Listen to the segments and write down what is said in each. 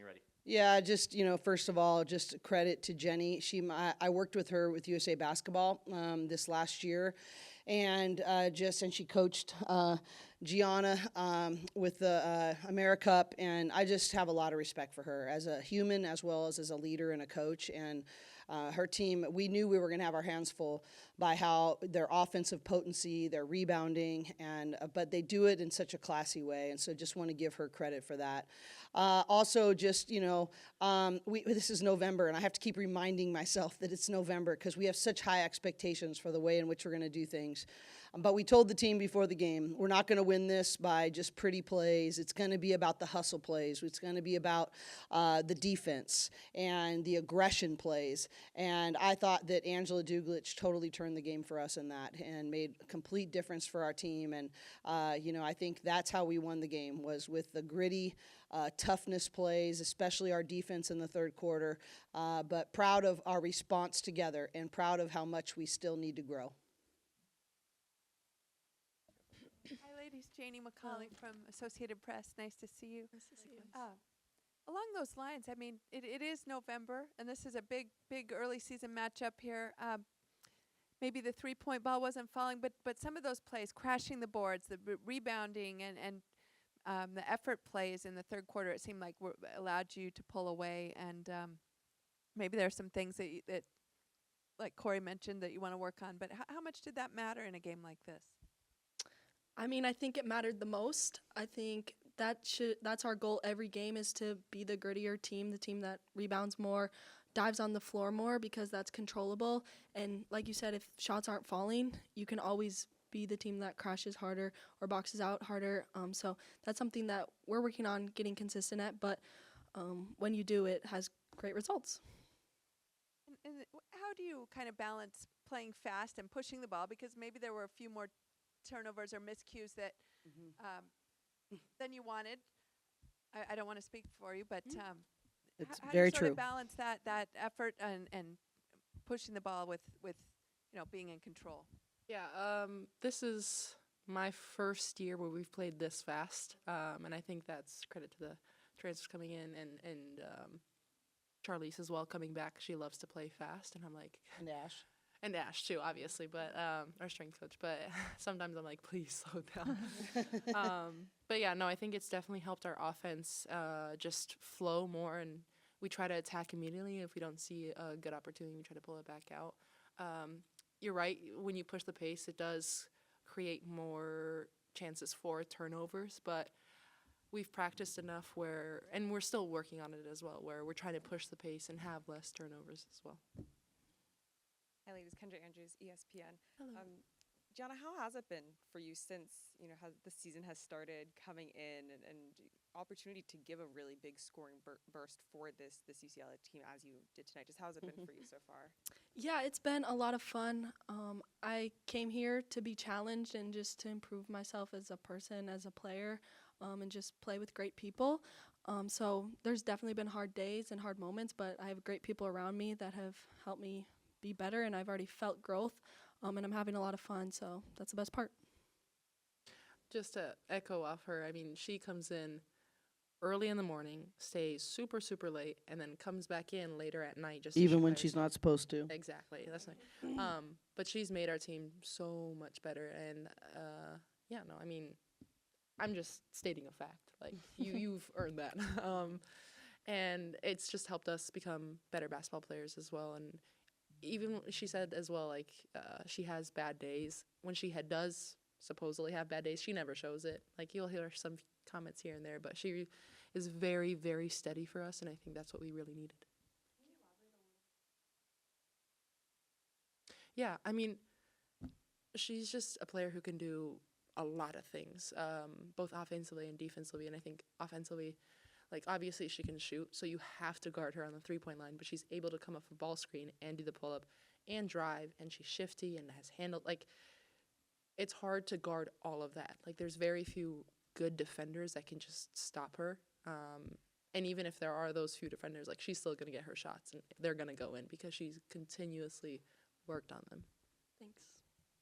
you ready. Yeah, just, first of all, just credit to Jenny. I worked with her with USA Basketball this last year, and and she coached Gianna with the AmeriCup, and I just have a lot of respect for her as a human as well as a leader and a coach. And her team, we knew we were going to have our hands full by how their offensive potency, their rebounding, and but they do it in such a classy way, and so just want to give her credit for that. Also, just this is November, and I have to keep reminding myself that it's November because we have such high expectations for the way in which we're going to do things. But we told the team before the game, we're not going to win this by just pretty plays. It's going to be about the hustle plays. It's going to be about the defense and the aggression plays. And I thought that Angela Dugalic totally turned the game for us in that and made a complete difference for our team. And, I think that's how we won the game, was with the gritty toughness plays, especially our defense in the third quarter. But proud of our response together and proud of how much we still need to grow. Hi, ladies. Janie McCauley from Associated Press. Nice to see you. Nice to see you. Along those lines, I mean, it is November, and this is a big early season matchup here. Maybe the three-point ball wasn't falling, but some of those plays, crashing the boards, the rebounding, and the effort plays in the third quarter, it seemed like allowed you to pull away. And maybe there are some things that, like Cori mentioned, that you want to work on. But how much did that matter in a game like this? I mean, I think it mattered the most. I think that's our goal every game, is to be the grittier team, the team that rebounds more, dives on the floor more, because that's controllable. And like you said, if shots aren't falling, you can always be the team that crashes harder or boxes out harder. So that's something that we're working on getting consistent at. But when you do, it has great results. And how do you kind of balance playing fast and pushing the ball? Because maybe there were a few more turnovers or miscues that than you wanted. I don't want to speak for you, but It's how very do you true. sort of balance that effort and pushing the ball with being in control? Yeah, this is my first year where we've played this fast, and I think that's credit to the transfers coming in and Charlize as well coming back. She loves to play fast, and I'm like, And Ash. and Ash too, obviously, but our strength coach. But sometimes I'm like, please slow down. But yeah, no, I think it's definitely helped our offense just flow more, and we try to attack immediately. If we don't see a good opportunity, we try to pull it back out. You're right. When you push the pace, it does create more chances for turnovers, but we've practiced enough and we're still working on it as well, where we're trying to push the pace and have less turnovers as well. Hi, ladies. Kendra Andrews, ESPN. Hello. Gianna, how has it been for you since the season has started, coming in and opportunity to give a really big scoring burst for this UCLA team as you did tonight? Just how has it been for you so far? Yeah, it's been a lot of fun. I came here to be challenged and just to improve myself as a person, as a player, and just play with great people. So there's definitely been hard days and hard moments, but I have great people around me that have helped me be better, and I've already felt growth, and I'm having a lot of fun, so that's the best part. Just to echo off her, I mean, she comes in early in the morning, stays super, super late, and then comes back in later at night. Just Even when she's not supposed to. Exactly. That's right. But she's made our team so much better, and yeah, no, I mean, I'm just stating a fact. Like you've earned that, and it's just helped us become better basketball players as well. And even she said as well, like she has bad days. When she does supposedly have bad days, she never shows it. Like you'll hear some comments here and there, but she is very, very steady for us, and I think that's what we really needed. Yeah, I mean, she's just a player who can do a lot of things, both offensively and defensively. And I think offensively, like obviously she can shoot, so you have to guard her on the three-point line, but she's able to come off a ball screen and do the pull-up and drive, and she's shifty and has handled, like, it's hard to guard all of that. Like, there's very few good defenders that can just stop her. And even if there are those few defenders, like, she's still going to get her shots, and they're going to go in because she's continuously worked on them. Thanks.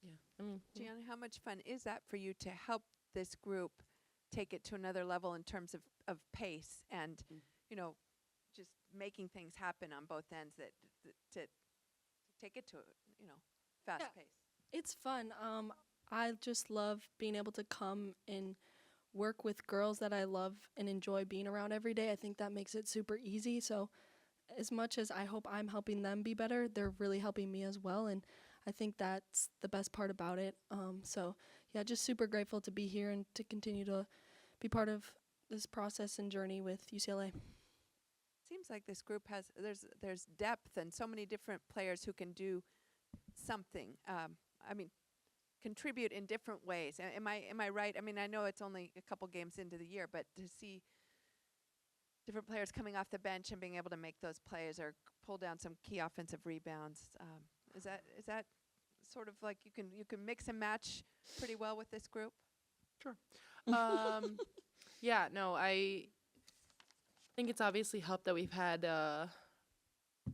Yeah. Gianna, how much fun is that for you to help this group take it to another level in terms of pace and, just making things happen on both ends to take it to fast Yeah. pace. It's fun. I just love being able to come and work with girls that I love and enjoy being around every day. I think that makes it super easy. So as much as I hope I'm helping them be better, they're really helping me as well. And I think that's the best part about it. So yeah, just super grateful to be here and to continue to be part of this process and journey with UCLA. Seems like this group has there's depth and so many different players who can do something. I mean, contribute in different ways. Am I right? I mean, I know it's only a couple games into the year, but to see different players coming off the bench and being able to make those plays or pull down some key offensive rebounds, is that sort of like you can mix and match pretty well with this group? Sure. Yeah, no, I think it's obviously helped that we've had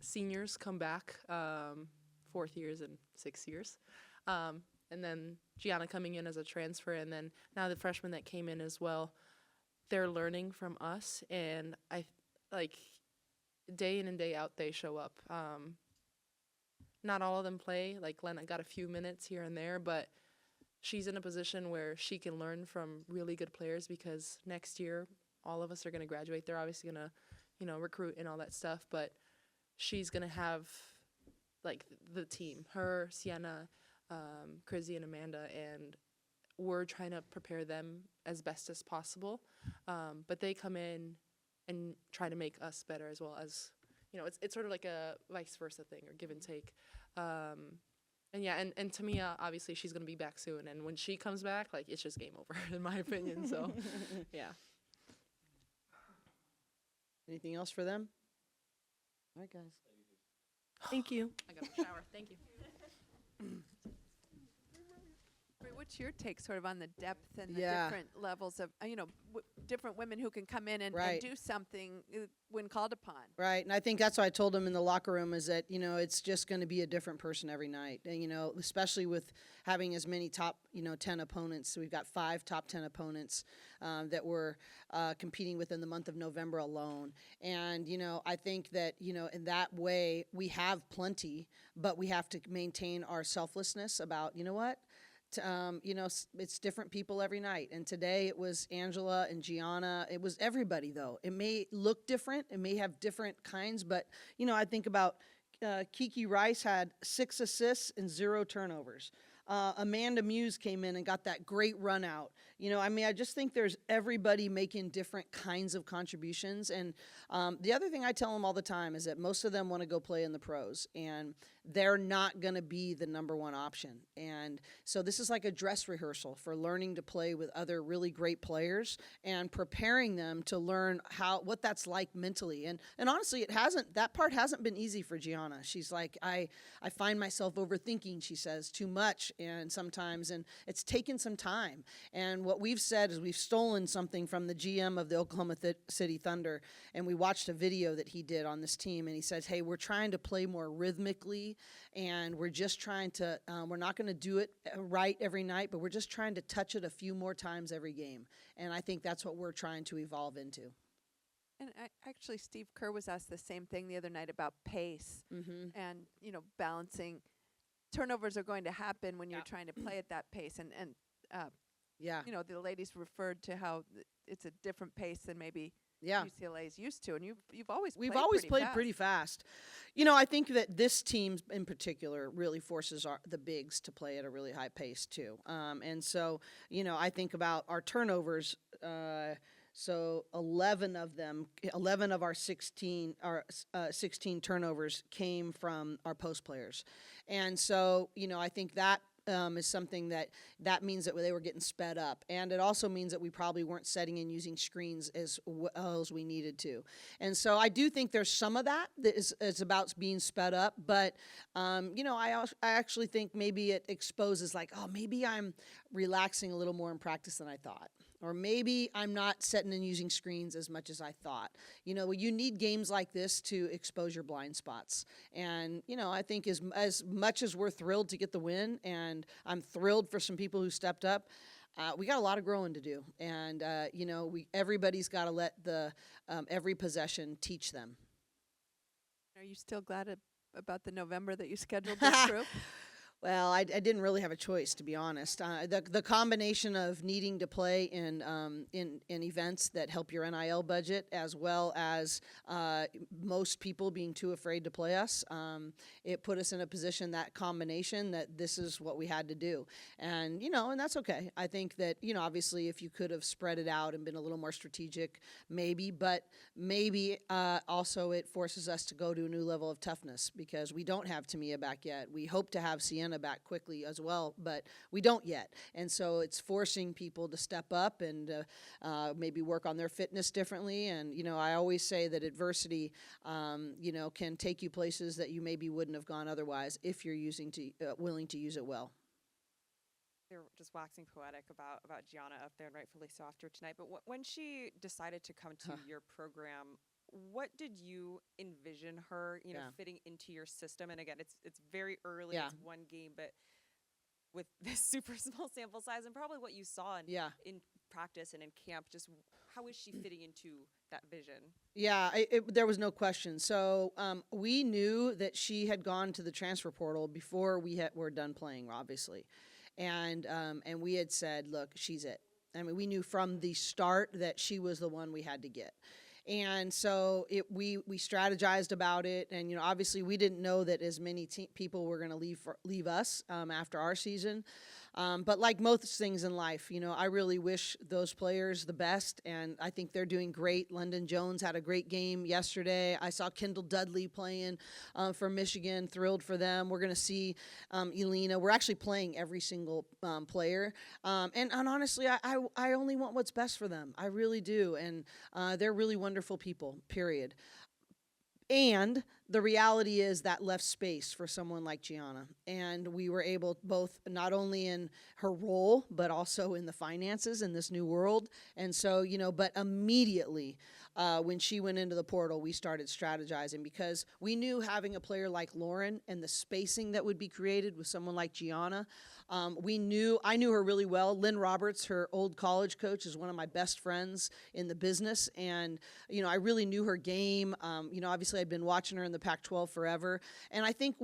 seniors come back, 4th years and 6 years. And then Gianna coming in as a transfer, and then now the freshmen that came in as well. They're learning from us, and I like day in and day out they show up. Not all of them play. Like Lena got a few minutes here and there, but she's in a position where she can learn from really good players because next year all of us are going to graduate. They're obviously going to, recruit and all that stuff, but she's going to have like the team, her, Sienna, Chrissy, and Amanda, and we're trying to prepare them as best as possible. But they come in and try to make us better as well as, it's sort of like a vice versa thing or give and take. And yeah, and Tamia, obviously she's going to be back soon. And when she comes back, like, it's just game over, in my opinion. So, yeah. Anything else for them? All right, guys. Thank you. I got a shower. Thank you. What's your take sort of on the depth and the Yeah. different levels of, different women who can come in and Right. do something when called upon? Right, and I think that's what I told them in the locker room is that, it's just going to be a different person every night. And, especially with having as many top, 10 opponents. So we've got 5 top 10 opponents that we're competing with in the month of November alone. And, I think that, in that way we have plenty, but we have to maintain our selflessness about, it's different people every night. And today it was Angela and Gianna. It was everybody, though. It may look different. It may have different kinds. But, I think about Kiki Rice had 6 assists and 0 turnovers. Amanda Muse came in and got that great run out. I just think there's everybody making different kinds of contributions. And the other thing I tell them all the time is that most of them want to go play in the pros, and they're not going to be the number one option. And so this is like a dress rehearsal for learning to play with other really great players and preparing them to learn what that's like mentally. And honestly, that part hasn't been easy for Gianna. She's like, I find myself overthinking, she says, too much and sometimes, and it's taken some time. And what we've said is we've stolen something from the GM of the Oklahoma City Thunder, and we watched a video that he did on this team, and he says, hey, we're trying to play more rhythmically, and we're just trying to, we're not going to do it right every night, but we're just trying to touch it a few more times every game. And I think that's what we're trying to evolve into. And actually, Steve Kerr was asked the same thing the other night about pace and, balancing. Turnovers are going to happen when you're trying to play at that pace. And Yeah. the ladies referred to how it's a different pace than maybe Yeah. UCLA is used to. And we've always We've played always pretty played fast. pretty fast. I think that this team in particular really forces the bigs to play at a really high pace too. And so, I think about our turnovers. So 11 of our 16 turnovers came from our post players. And so, I think that is something that means that they were getting sped up. And it also means that we probably weren't setting and using screens as well as we needed to. And so I do think there's some of that is about being sped up. But, I actually think maybe it exposes like, oh, maybe I'm relaxing a little more in practice than I thought. Or maybe I'm not setting and using screens as much as I thought. You need games like this to expose your blind spots. And, I think as much as we're thrilled to get the win, and I'm thrilled for some people who stepped up, we got a lot of growing to do. And, everybody's got to let every possession teach them. Are you still glad about the November that you scheduled this group? Well, I didn't really have a choice, to be honest. The combination of needing to play in events that help your NIL budget, as well as most people being too afraid to play us, it put us in a position, that combination, that this is what we had to do. And, and that's okay. I think that, obviously if you could have spread it out and been a little more strategic, maybe, but maybe also it forces us to go to a new level of toughness, because we don't have Tamia back yet. We hope to have Sienna back quickly as well, but we don't yet. And so it's forcing people to step up and maybe work on their fitness differently. And, I always say that adversity, can take you places that you maybe wouldn't have gone otherwise if you're willing to use it well. They're just waxing poetic about Gianna up there, and rightfully so after tonight. But when she decided to come to your program, what did you envision her, fitting into your system? And again, it's very early, Yeah. it's one game, but with this super small sample size and probably what you saw in practice and in camp, just how is she fitting into that vision? Yeah, there was no question. So we knew that she had gone to the transfer portal before were done playing, obviously. And we had said, look, she's it. I mean, we knew from the start that she was the one we had to get. And so we strategized about it, and obviously we didn't know that as many people were going to leave us after our season. But like most things in life, I really wish those players the best, and I think they're doing great. London Jones had a great game yesterday. I saw Kendall Dudley playing for Michigan. Thrilled for them. We're going to see Elena. We're actually playing every single player, and honestly, I only want what's best for them. I really do, and they're really wonderful people. Period. And the reality is that left space for someone like Gianna. And we were able, both not only in her role, but also in the finances in this new world. And so, but immediately when she went into the portal, we started strategizing, because we knew having a player like Lauren and the spacing that would be created with someone like Gianna. I knew her really well. Lynn Roberts, her old college coach, is one of my best friends in the business. And, I really knew her game. Obviously I'd been watching her in the Pac-12 forever. And I think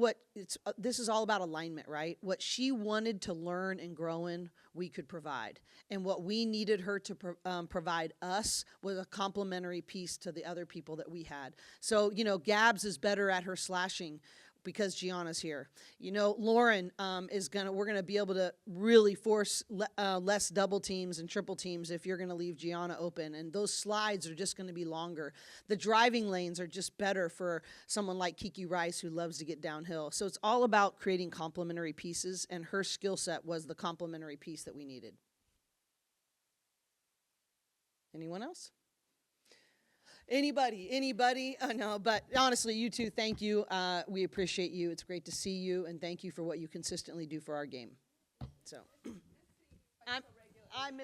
this is all about alignment, right? What she wanted to learn and grow in, we could provide. And what we needed her to provide us was a complementary piece to the other people that we had. So, Gabs is better at her slashing because Gianna's here. Lauren we're gonna be able to really force less double teams and triple teams if you're gonna leave Gianna open, and those slides are just gonna be longer. The driving lanes are just better for someone like Kiki Rice, who loves to get downhill. So it's all about creating complementary pieces, and her skill set was the complementary piece that we needed. Anyone else? Anybody? No, but honestly, you two, thank you. We appreciate you. It's great to see you, and thank you for what you consistently do for our game. So, I miss